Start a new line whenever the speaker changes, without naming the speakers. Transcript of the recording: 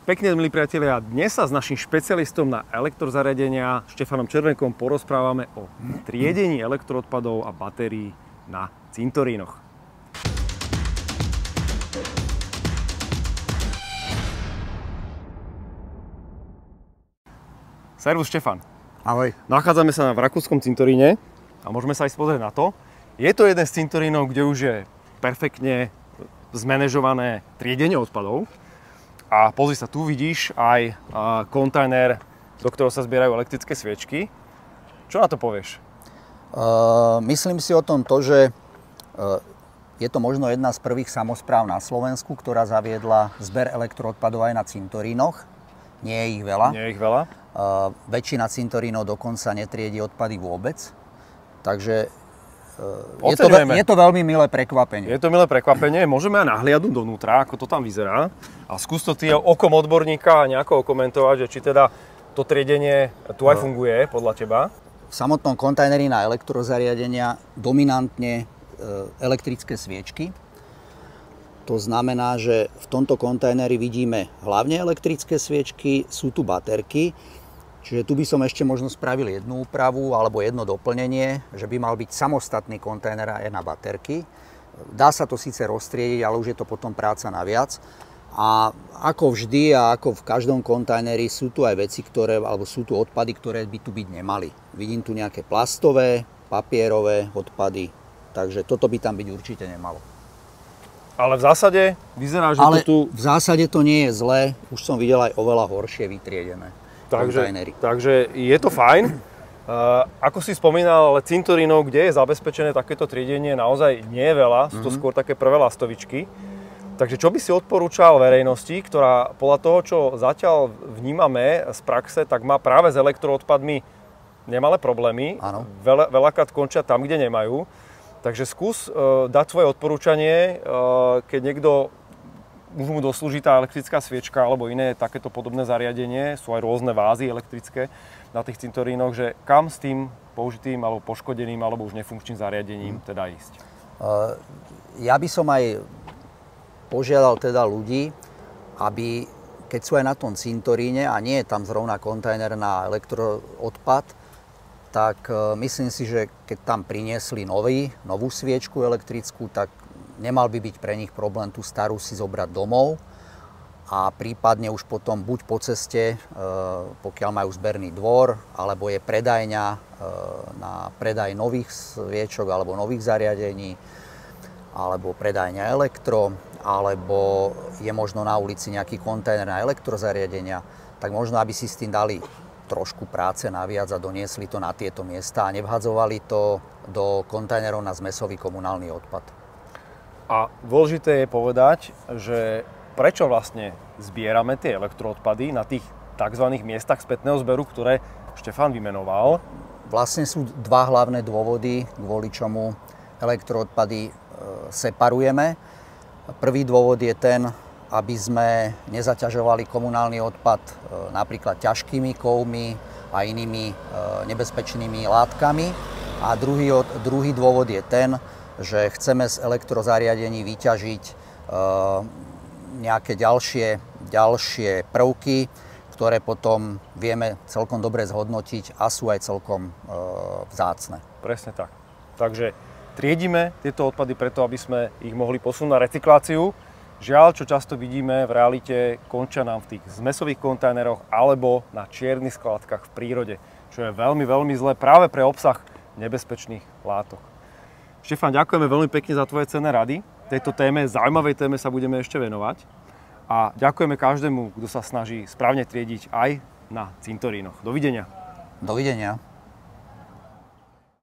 Pekne, milí priatelia, dnes sa s naším špecialistom na elektrozariadenia Štefanom Červenkom porozprávame o triedení elektroodpadov a batérií na cintorínoch. Servus Štefan.
Ahoj.
Nachádzame sa v rakúskom cintoríne a môžeme sa aj pozrieť na to. Je to jeden z cintorínov, kde už je perfektne zmanéžované triedenie odpadov. A pozri sa, tu vidíš aj kontajner, do ktorého sa zbierajú elektrické sviečky. Čo na to povieš?
Myslím si o tom to, že je to možno jedna z prvých samospráv na Slovensku, ktorá zaviedla zber elektroodpadov aj na cintorínoch. Nie je ich veľa.
Nie je ich veľa.
Väčšina cintorínov dokonca netriedi odpady vôbec. Takže je to veľmi milé prekvapenie.
Je to milé prekvapenie. Môžeme aj nahliadnúť donútra, ako to tam vyzerá. A skús to ty okom odborníka nejako komentovať, že či teda to triedenie tu aj funguje podľa teba.
V samotnom kontajneri na elektrozariadenia dominantne elektrické sviečky. To znamená, že v tomto kontajneri vidíme hlavne elektrické sviečky, sú tu baterky. Čiže tu by som ešte možno spravil jednu úpravu alebo jedno doplnenie, že by mal byť samostatný kontajner aj na baterky. Dá sa to síce roztriediť, ale už je to potom práca naviac. A ako vždy a ako v každom kontajneri sú tu aj veci, alebo sú tu odpady, ktoré by tu byť nemali. Vidím tu nejaké plastové, papierové odpady, takže toto by tam byť určite nemalo.
Ale v zásade vyzerá, že
ale
to tu...
v zásade to nie je zlé, už som videl aj oveľa horšie vytriedené.
Takže je to fajn. Ako si spomínal, ale cintorínov, kde je zabezpečené takéto triedenie, naozaj nie je veľa. Sú to skôr také prvé lastovičky. Takže čo by si odporúčal verejnosti, ktorá podľa toho, čo zatiaľ vnímame z praxe, tak má práve s elektroodpadmi nemalé problémy.
Áno.
Veľakrát končia tam, kde nemajú. Takže skús dať svoje odporúčanie, keď niekto už mu doslúži tá elektrická sviečka alebo iné takéto podobné zariadenie, sú aj rôzne vázy elektrické na tých cintorínoch, že kam s tým použitým alebo poškodeným alebo už nefunkčným zariadením teda ísť?
Ja by som aj požiadal teda ľudí, aby keď sú aj na tom cintoríne a nie je tam zrovna kontajner na elektroodpad, tak myslím si, že keď tam priniesli novú sviečku elektrickú, tak nemal by byť pre nich problém tú starú si zobrať domov a prípadne už potom buď po ceste, pokiaľ majú zberný dvor, alebo je predajňa na predaj nových sviečok alebo nových zariadení, alebo predajňa elektro, alebo je možno na ulici nejaký kontajner na elektrozariadenia, tak možno, aby si s tým dali trošku práce naviac a doniesli to na tieto miesta a nevhadzovali to do kontajnerov na zmesový komunálny odpad.
A dôležité je povedať, že prečo vlastne zbierame tie elektroodpady na tých tzv. Miestach spätného zberu, ktoré Štefan vymenoval.
Vlastne sú dva hlavné dôvody, kvôli čomu elektroodpady separujeme. Prvý dôvod je ten, aby sme nezaťažovali komunálny odpad napríklad ťažkými kovmi a inými nebezpečnými látkami. A druhý dôvod je ten, že chceme z elektrozariadení vyťažiť nejaké ďalšie prvky, ktoré potom vieme celkom dobre zhodnotiť a sú aj celkom vzácne.
Presne tak. Takže triedime tieto odpady preto, aby sme ich mohli posunúť na recykláciu. Žiaľ, čo často vidíme v realite, končia nám v tých zmesových kontajneroch alebo na čiernych skladkách v prírode, čo je veľmi, veľmi zlé práve pre obsah nebezpečných látok. Štefan, ďakujeme veľmi pekne za tvoje cenné rady. Tejto téme, zaujímavej téme sa budeme ešte venovať. A ďakujeme každému, kto sa snaží správne triediť aj na cintorínoch. Dovidenia.
Dovidenia.